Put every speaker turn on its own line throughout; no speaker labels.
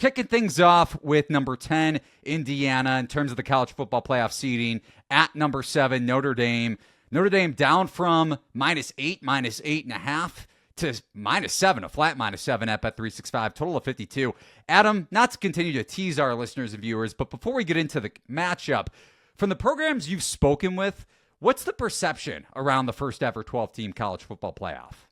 kicking things off with number 10, Indiana, in terms of the college football playoff seeding, at number 7, Notre Dame. Notre Dame down from -8, -8.5 to -7, a flat -7 at Bet365, total of 52. Adam, not to continue to tease our listeners and viewers, but before we get into the matchup, from the programs you've spoken with, what's the perception around the first ever 12-team college football playoff?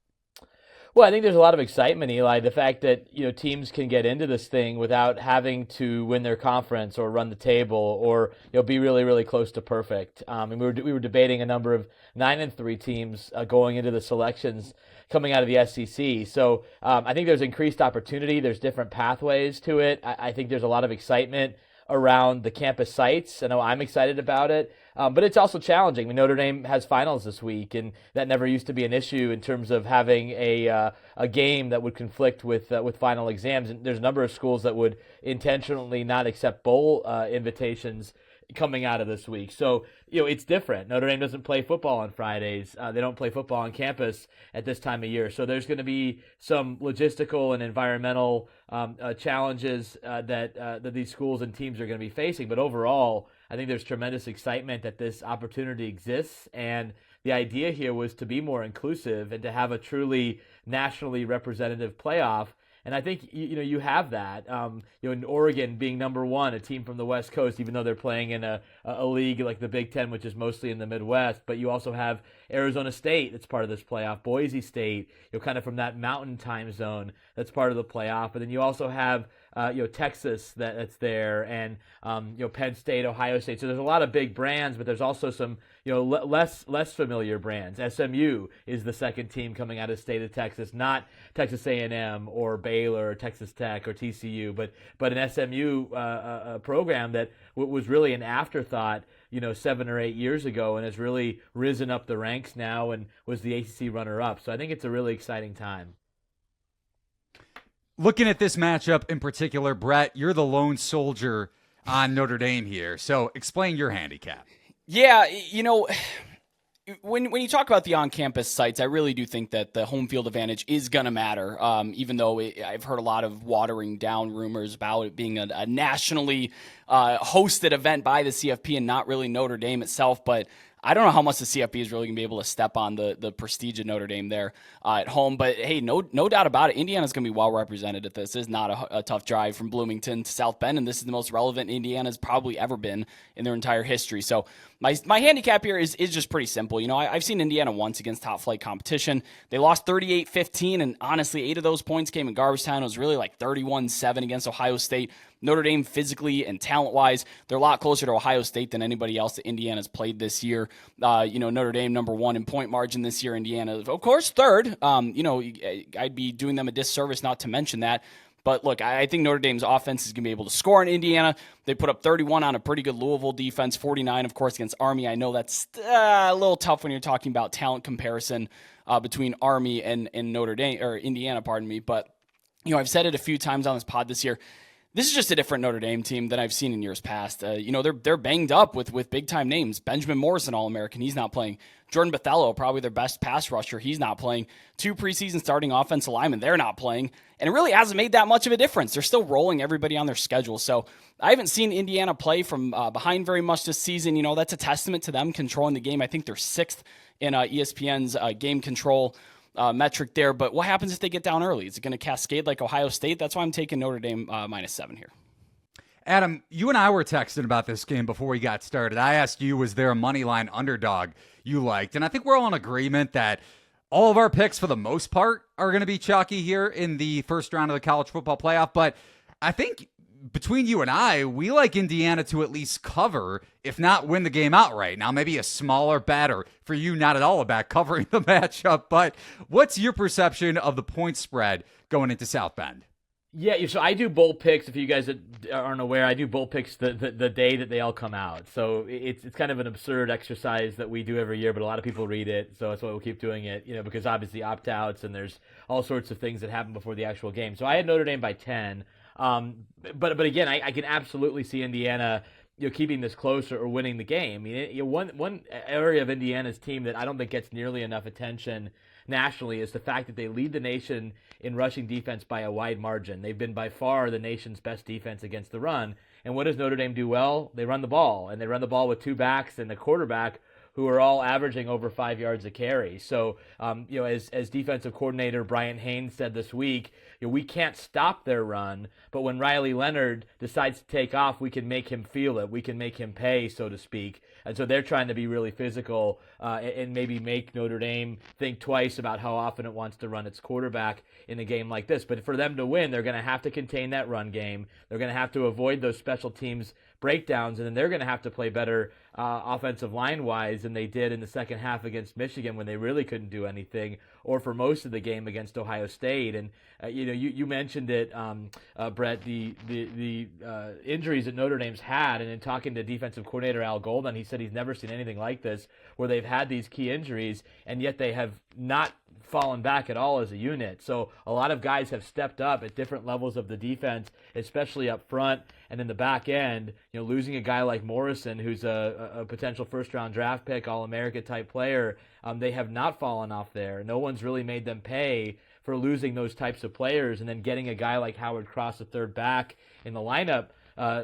Well, I think there's a lot of excitement, Eli. The fact that teams can get into this thing without having to win their conference or run the table or be really, really close to perfect. And we were debating a number of 9-3 teams going into the selections coming out of the SEC. So I think there's increased opportunity. There's different pathways to it. I think there's a lot of excitement around the campus sites. I know I'm excited about it, but it's also challenging. Notre Dame has finals this week, and that never used to be an issue in terms of having a game that would conflict with final exams. And there's a number of schools that would intentionally not accept bowl invitations coming out of this week. So, it's different. Notre Dame doesn't play football on Fridays. They don't play football on campus at this time of year. So there's going to be some logistical and environmental challenges that these schools and teams are going to be facing. But overall, I think there's tremendous excitement that this opportunity exists. And the idea here was to be more inclusive and to have a truly nationally representative playoff. And I think you have that. In Oregon being number 1, a team from the West Coast, even though they're playing in a league like the Big Ten, which is mostly in the Midwest. But you also have Arizona State that's part of this playoff, Boise State, kind of from that mountain time zone that's part of the playoff. And then you also have Texas that's there, and Penn State, Ohio State. So there's a lot of big brands, but there's also some less familiar brands. SMU is the second team coming out of the state of Texas, not Texas A&M or Baylor or Texas Tech or TCU, but an SMU program that was really an afterthought 7 or 8 years ago, and has really risen up the ranks now and was the ACC runner-up. So I think it's a really exciting time.
Looking at this matchup in particular, Brett, you're the lone soldier on Notre Dame here. So explain your handicap.
Yeah, when you talk about the on-campus sites, I really do think that the home field advantage is going to matter, even though I've heard a lot of watering down rumors about it being a nationally hosted event by the CFP and not really Notre Dame itself. But I don't know how much the CFP is really going to be able to step on the prestige of Notre Dame there at home. But, hey, no doubt about it, Indiana's going to be well represented at this. This is not a tough drive from Bloomington to South Bend, and this is the most relevant Indiana's probably ever been in their entire history. So my handicap here is just pretty simple. I've seen Indiana once against top-flight competition. They lost 38-15, and honestly, 8 of those points came in garbage time. It was really like 31-7 against Ohio State. Notre Dame physically and talent-wise, they're a lot closer to Ohio State than anybody else that Indiana's played this year. Notre Dame number 1 in point margin this year. Indiana, of course, third. I'd be doing them a disservice not to mention that. But look, I think Notre Dame's offense is going to be able to score in Indiana. They put up 31 on a pretty good Louisville defense, 49, of course, against Army. I know that's a little tough when you're talking about talent comparison between Army and Notre Dame, or Indiana, pardon me. But, I've said it a few times on this pod this year. This is just a different Notre Dame team than I've seen in years past. They're banged up with big-time names. Benjamin Morrison, All-American, he's not playing. Jordan Bethello, probably their best pass rusher, he's not playing. 2 preseason starting offensive linemen, they're not playing. And it really hasn't made that much of a difference. They're still rolling everybody on their schedule. So I haven't seen Indiana play from behind very much this season. That's a testament to them controlling the game. I think they're 6th in ESPN's game control metric there. But what happens if they get down early? Is it going to cascade like Ohio State? That's why I'm taking Notre Dame -7 here.
Adam, you and I were texting about this game before we got started. I asked you, was there a money line underdog you liked? And I think we're all in agreement that all of our picks, for the most part, are going to be chalky here in the first round of the college football playoff. But I think between you and I, we like Indiana to at least cover, if not win the game outright. Now, maybe a smaller bet, or for you, not at all a bet covering the matchup. But what's your perception of the point spread going into South Bend?
Yeah, so I do bowl picks. If you guys aren't aware, I do bowl picks the day that they all come out. So it's kind of an absurd exercise that we do every year, but a lot of people read it. So that's why we'll keep doing it, because obviously opt-outs and there's all sorts of things that happen before the actual game. So I had Notre Dame by 10. But again, I can absolutely see Indiana keeping this closer or winning the game. I mean, one area of Indiana's team that I don't think gets nearly enough attention nationally is the fact that they lead the nation in rushing defense by a wide margin. They've been by far the nation's best defense against the run. And what does Notre Dame do well? They run the ball, and they run the ball with 2 backs and the quarterback, who are all averaging over 5 yards a carry. So, as defensive coordinator Brian Haynes said this week, we can't stop their run, but when Riley Leonard decides to take off, we can make him feel it. We can make him pay, so to speak. And so they're trying to be really physical and maybe make Notre Dame think twice about how often it wants to run its quarterback in a game like this. But for them to win, they're going to have to contain that run game. They're going to have to avoid those special teams breakdowns, and then they're going to have to play better offensive line-wise than they did in the second half against Michigan when they really couldn't do anything, or for most of the game against Ohio State. And you mentioned it, Brett, the injuries that Notre Dame's had, and in talking to defensive coordinator Al Golden, he said he's never seen anything like this, where they've had these key injuries, and yet they have not fallen back at all as a unit. So a lot of guys have stepped up at different levels of the defense, especially up front and in the back end. Losing a guy like Morrison, who's a potential first-round draft pick, All-America type player, they have not fallen off there. No one's really made them pay for losing those types of players, and then getting a guy like Howard Cross, the third back, in the lineup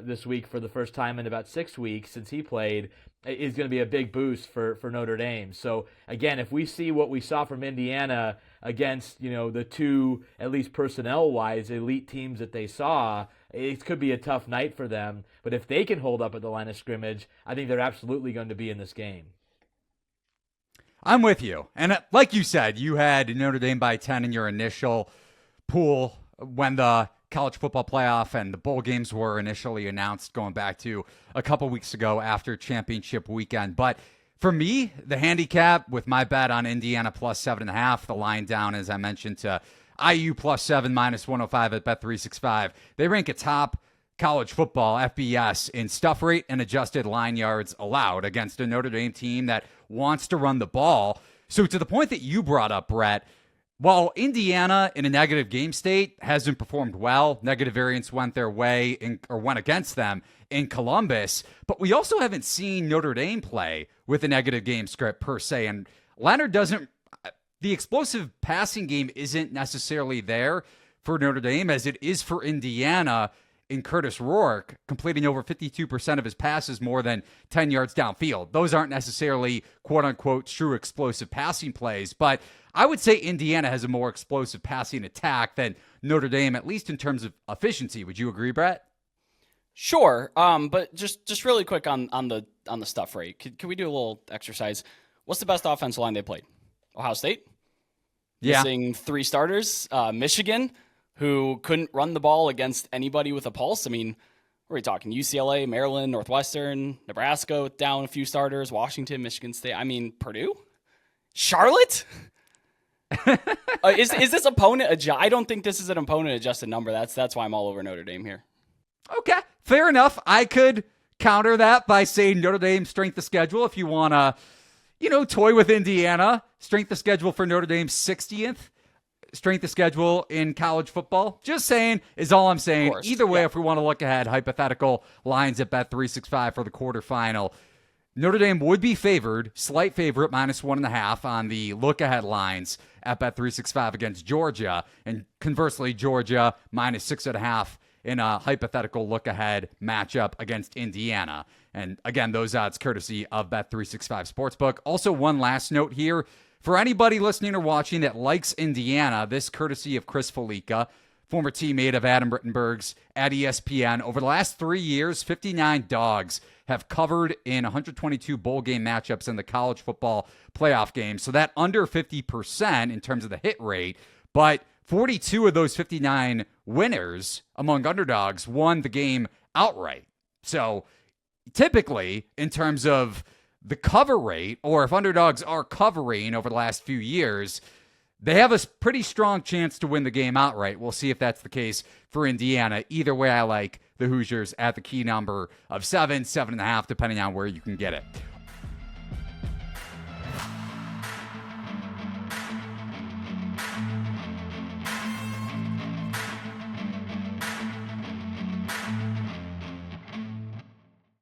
this week for the first time in about 6 weeks since he played, is going to be a big boost for Notre Dame. So again, if we see what we saw from Indiana against the 2, at least personnel-wise, elite teams that they saw, it could be a tough night for them. But if they can hold up at the line of scrimmage, I think they're absolutely going to be in this game.
I'm with you. And like you said, you had Notre Dame by 10 in your initial pool when the college football playoff and the bowl games were initially announced, going back to a couple weeks ago after championship weekend. But for me, the handicap with my bet on Indiana plus 7.5, the line down, as I mentioned, to IU plus 7 minus 105 at Bet365. They rank atop college football FBS in stuff rate and adjusted line yards allowed against a Notre Dame team that wants to run the ball. So to the point that you brought up, Brett, while Indiana in a negative game state hasn't performed well, negative variance went their way or went against them in Columbus, but we also haven't seen Notre Dame play with a negative game script per se. And Leonard the explosive passing game isn't necessarily there for Notre Dame as it is for Indiana in Curtis Rourke, completing over 52% of his passes more than 10 yards downfield. Those aren't necessarily quote-unquote true explosive passing plays, but I would say Indiana has a more explosive passing attack than Notre Dame, at least in terms of efficiency. Would you agree, Brett?
Sure, but just really quick on the stuff rate. Can we do a little exercise? What's the best offensive line they played? Ohio State?
Yeah.
Missing 3 starters. Michigan, who couldn't run the ball against anybody with a pulse. I mean, what are we talking? UCLA, Maryland, Northwestern, Nebraska down a few starters, Washington, Michigan State. I mean, Purdue? Charlotte? Is this opponent I don't think this is an opponent adjusted number. That's why I'm all over Notre Dame here.
Okay, fair enough. I could counter that by saying Notre Dame strength of schedule if you want to, toy with Indiana. Strength of schedule for Notre Dame 60th. Strength of schedule in college football. Just saying is all I'm saying. Either way, If we want to look ahead, hypothetical lines at Bet365 for the quarterfinal, Notre Dame would be favored, slight favorite, minus 1.5 on the look-ahead lines at Bet365 against Georgia. And conversely, Georgia minus 6.5 in a hypothetical look-ahead matchup against Indiana. And again, those odds courtesy of Bet365 Sportsbook. Also, one last note here. For anybody listening or watching that likes Indiana, this courtesy of Chris Felica, former teammate of Adam Rittenberg's at ESPN. Over the last 3 years, 59 dogs have covered in 122 bowl game matchups in the college football playoff game. So that under 50% in terms of the hit rate, but 42 of those 59 winners among underdogs won the game outright. So typically, in terms of the cover rate, or if underdogs are covering over the last few years, they have a pretty strong chance to win the game outright. We'll see if that's the case for Indiana. Either way, I like the Hoosiers at the key number of 7.5, depending on where you can get it.